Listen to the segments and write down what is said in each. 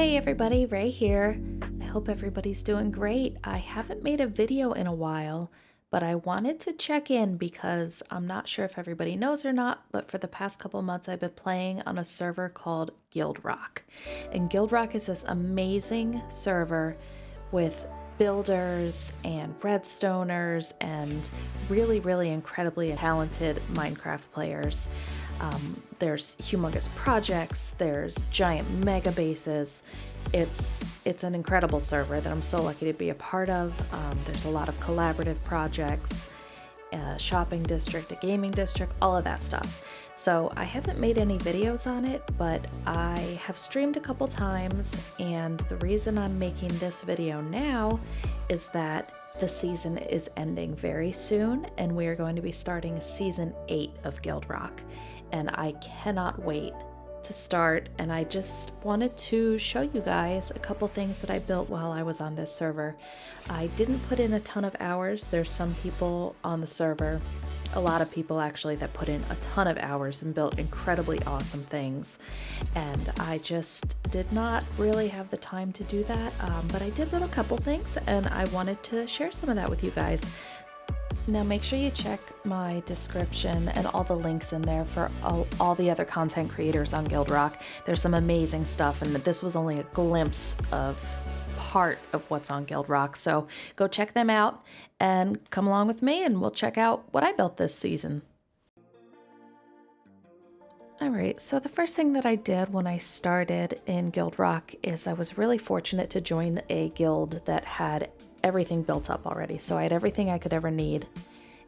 Hey everybody, Ray here. I hope everybody's doing great. I haven't made a video in a while, but I wanted to check in because I'm not sure if everybody knows or not, but for the past couple months I've been playing on a server called GuildRock. And GuildRock is this amazing server with builders and redstoners and really incredibly talented Minecraft players. There's humongous projects, there's giant mega bases. It's an incredible server that I'm so lucky to be a part of. There's a lot of collaborative projects, a shopping district, a gaming district, all of that stuff. So I haven't made any videos on it, but I have streamed a couple times, and the reason I'm making this video now is that the season is ending very soon, and we are going to be starting season 8 of GuildRock. And I cannot wait to start, and I just wanted to show you guys a couple things that I built while I was on this server. I didn't put in a ton of hours. There's some people on the server, a lot of people actually, that put in a ton of hours and built incredibly awesome things, and I just did not really have the time to do that, but I did build a couple things and I wanted to share some of that with you guys. Now make sure you check my description and all the links in there for all the other content creators on GuildRock. There's some amazing stuff, and this was only a glimpse of part of what's on GuildRock. So go check them out and come along with me and we'll check out what I built this season. Alright, so the first thing that I did when I started in GuildRock is I was really fortunate to join a guild that had everything built up already. So I had everything I could ever need.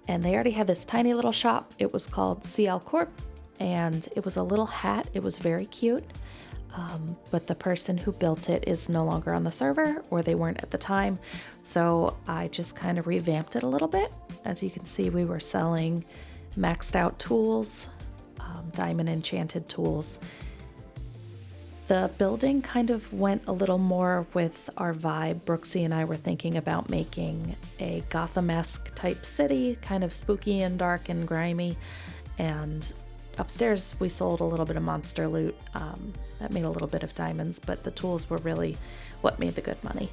And they already had this tiny little shop. It was called CL Corp, and it was a little hat. It was very cute. But the person who built it is no longer on the server, or they weren't at the time. So I just kind of revamped it a little bit. As you can see, we were selling maxed out tools, diamond enchanted tools. The building kind of went a little more with our vibe. Brooksy and I were thinking about making a Gotham-esque type city, kind of spooky and dark and grimy. And upstairs we sold a little bit of monster loot. That made a little bit of diamonds, but the tools were really what made the good money.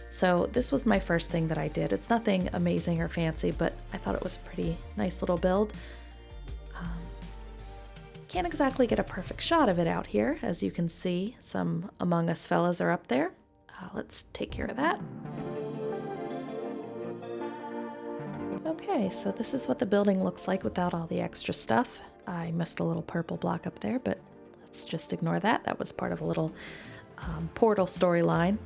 So this was my first thing that I did. It's nothing amazing or fancy, but I thought it was a pretty nice little build. Can't exactly get a perfect shot of it out here. As you can see, some Among Us fellas are up there. Let's take care of that. Okay, so this is what the building looks like without all the extra stuff. I missed a little purple block up there, but let's just ignore that. That was part of a little portal storyline,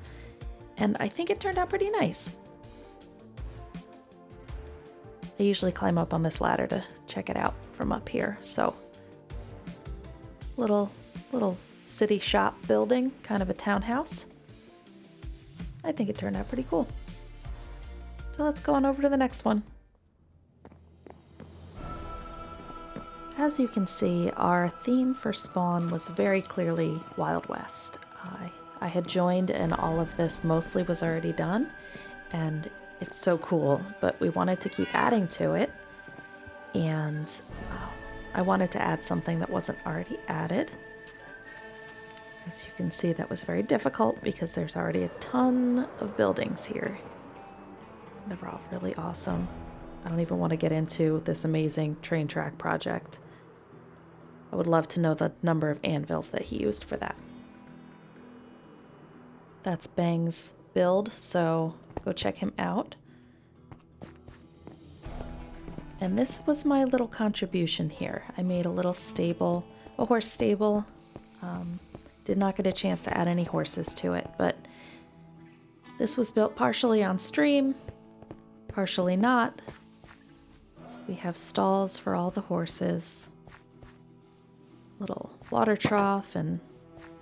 and I think it turned out pretty nice. I usually climb up on this ladder to check it out from up here, so little city shop building, kind of a townhouse. I think it turned out pretty cool. So let's go on over to the next one. As you can see, our theme for spawn was very clearly Wild West. I had joined and all of this mostly was already done, and it's so cool, but we wanted to keep adding to it, and I wanted to add something that wasn't already added. As you can see, that was very difficult because there's already a ton of buildings here. They're all really awesome. I don't even want to get into this amazing train track project. I would love to know the number of anvils that he used for that. That's Bang's build, so go check him out. And this was my little contribution here. I made a little stable, a horse stable. Did not get a chance to add any horses to it, but this was built partially on stream, partially not. We have stalls for all the horses, little water trough and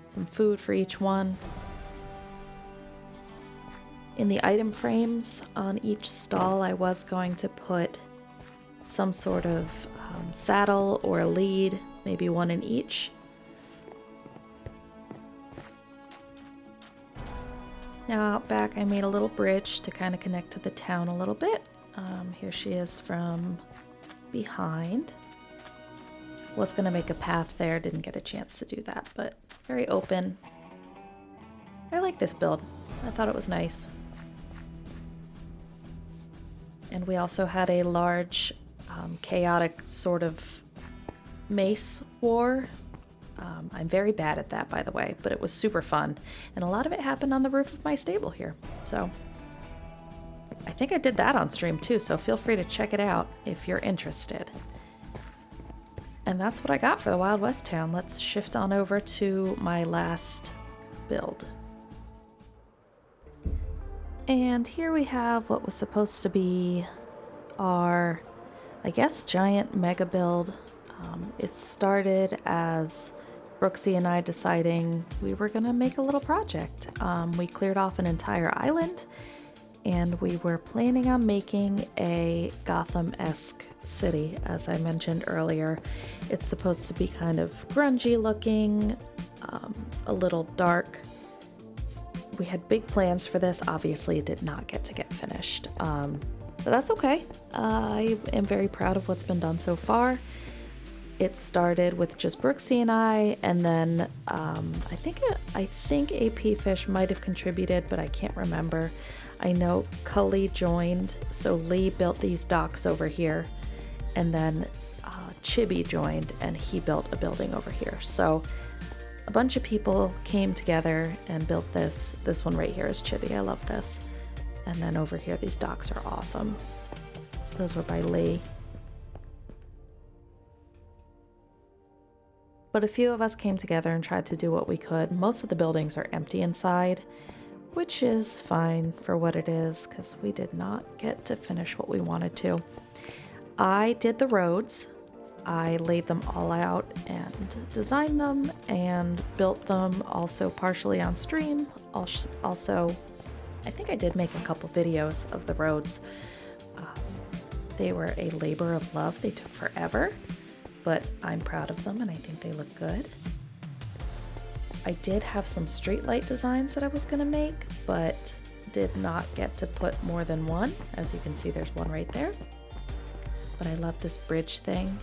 some food for each one. In the item frames on each stall, I was going to put some sort of saddle or a lead, maybe one in each. Now out back I made a little bridge to kind of connect to the town a little bit. Here she is from behind. Was going to make a path there, didn't get a chance to do that, but very open. I like this build. I thought it was nice. And we also had a large, chaotic sort of mace war. I'm very bad at that, by the way, but it was super fun. And a lot of it happened on the roof of my stable here. So I think I did that on stream too, so feel free to check it out if you're interested. And that's what I got for the Wild West town. Let's shift on over to my last build. And here we have what was supposed to be our, I guess, giant mega build. It started as Brooksy and I deciding we were gonna make a little project. We cleared off an entire island and we were planning on making a Gotham-esque city, as I mentioned earlier. It's supposed to be kind of grungy looking, a little dark. We had big plans for this. Obviously, it did not get finished, but that's okay. I am very proud of what's been done so far. It started with just Brooksy and I, and then I think AP Fish might have contributed, but I can't remember. I know Cully joined, so Lee built these docks over here, and then Chibi joined, and he built a building over here. So a bunch of people came together and built this. This one right here is Chibi. I love this. And then over here, these docks are awesome. Those were by Lee. But a few of us came together and tried to do what we could. Most of the buildings are empty inside, which is fine for what it is, because we did not get to finish what we wanted to. I did the roads. I laid them all out and designed them and built them, also partially on stream. Also, I think I did make a couple videos of the roads. They were a labor of love. They took forever, but I'm proud of them and I think they look good. I did have some streetlight designs that I was gonna make, but did not get to put more than one. As you can see, there's one right there. But I love this bridge thing.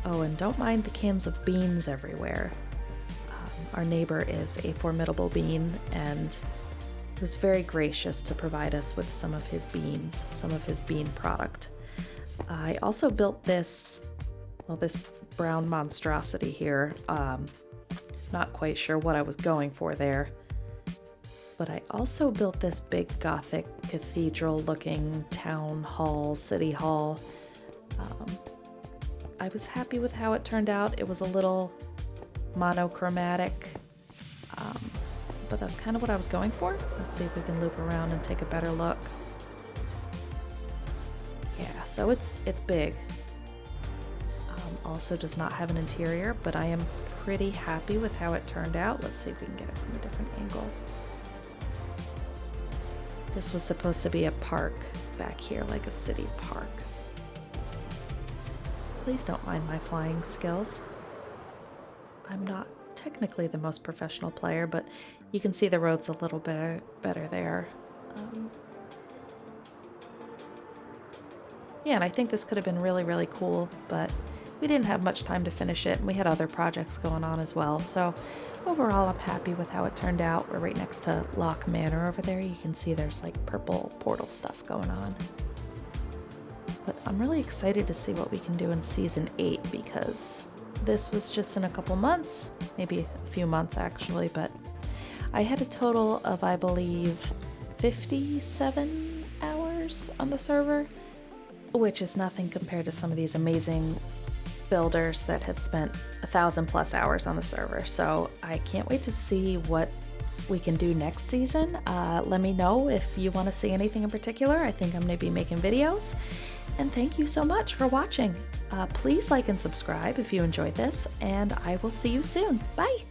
Oh, and don't mind the cans of beans everywhere. Our neighbor is a formidable bean, and he was very gracious to provide us with some of his beans, some of his bean product. I also built this, well, this brown monstrosity here. Not quite sure what I was going for there. But I also built this big Gothic cathedral looking town hall, city hall. I was happy with how it turned out. It was a little monochromatic, but that's kind of what I was going for. Let's see if we can loop around and take a better look. Yeah, so it's big. Also does not have an interior, but I am pretty happy with how it turned out. Let's see if we can get it from a different angle. This was supposed to be a park back here, like a city park. Please don't mind my flying skills. I'm not technically the most professional player, but you can see the road's a little bit better there. Yeah, and I think this could have been really, really cool, but we didn't have much time to finish it, and we had other projects going on as well. So overall, I'm happy with how it turned out. We're right next to Loch Manor over there. You can see there's like purple portal stuff going on. But I'm really excited to see what we can do in Season 8, because this was just in a couple months, maybe a few months actually, but I had a total of, I believe, 57 hours on the server, which is nothing compared to some of these amazing builders that have spent 1,000+ hours on the server. So I can't wait to see what we can do next season. Let me know if you want to see anything in particular. I think I'm going to be making videos. And thank you so much for watching. Please like and subscribe if you enjoyed this, and I will see you soon. Bye!